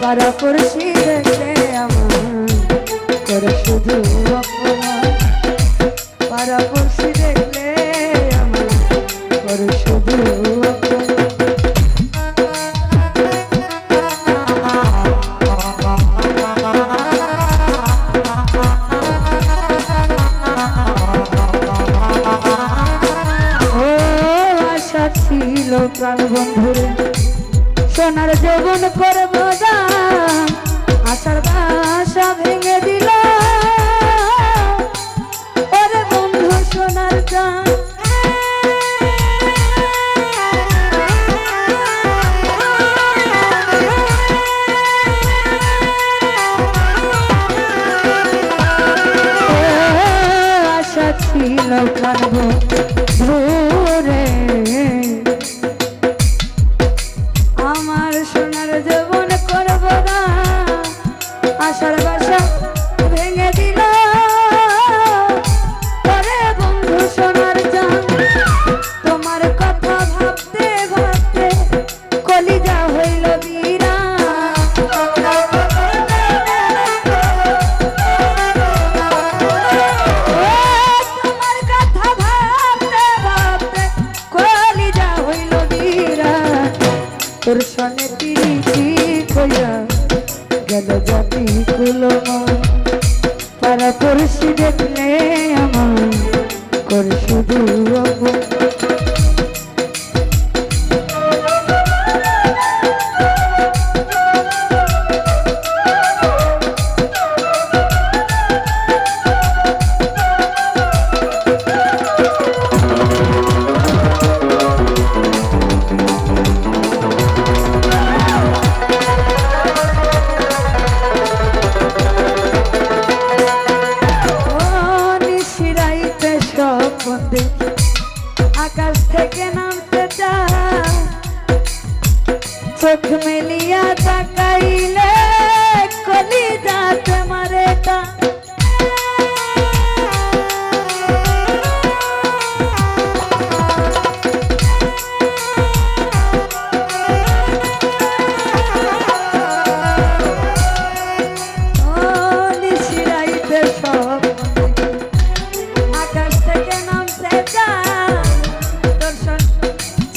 পাড়াপড়শি দেখলে আমার করে শুধু অপমান, পাড়াপড়শি দেখলে আমার করে শুধু অপমান। ছিল প্রাণ বন্ধুরে সোনার যৌবন করব দান, আশার বাসা ভেঙে দিল ওরে বন্ধু সোনার জান। আশা ছিল প্রাণ বন্ধুরে আমার সোনার জীবন করব না, আশার বাসা ভেঙে দিল ওরে বন্ধু সোনার জান। তোমার কথা ভাবতে ভাবতে কলিজা হইল বিরান, তোমার কথা ভাবতে ভাবতে কলিজা হইল বিরান। তোর সনে পিরিতি কইয়া গেল জাতি কুলমন, পাড়াপড়শি দেখলে আমার করে শুধু অপমান। আকাশ থেকে নামতে চায় চোখ মেলিয়া তাকাইলে কলিজাতে মারে টা।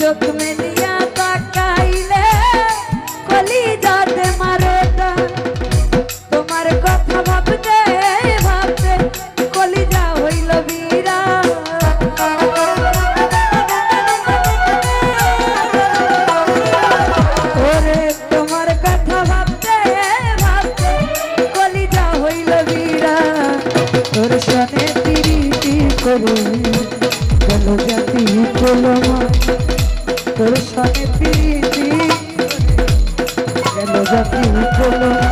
চোখ মেলিয়া তাকাইলে কলিজাতে মারে টা। তোমার কথা ভাবতে ভাবতে কলিজা হইল বিরান, ওরে তোমার কথা ভাবতে ভাবতে কলিজা হইল বিরান। তোর সনে পিরিতি করে গেল জাতি কুলমন, তোর সনে পিরিতি গেল জাতি কুলমন।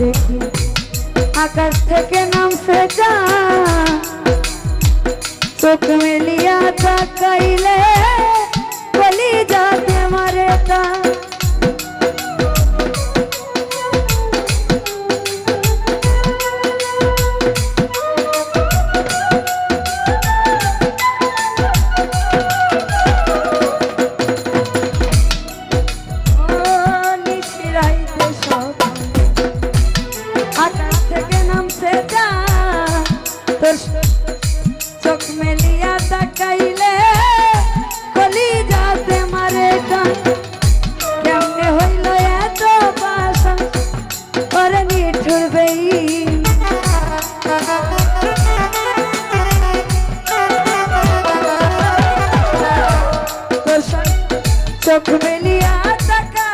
দেখি আকাশ থেকে নামছে চাঁদ, চোখ মেলিয়া তাকাইলে কলিজাতে মারে টা। চোখ মেলিয়া তাকাইলে কলিজাতে মারে টান। কেমনে হইল এত পাশান ওরে নিঠুর বেঈন, চোখ মেলিয়া তাকাইলে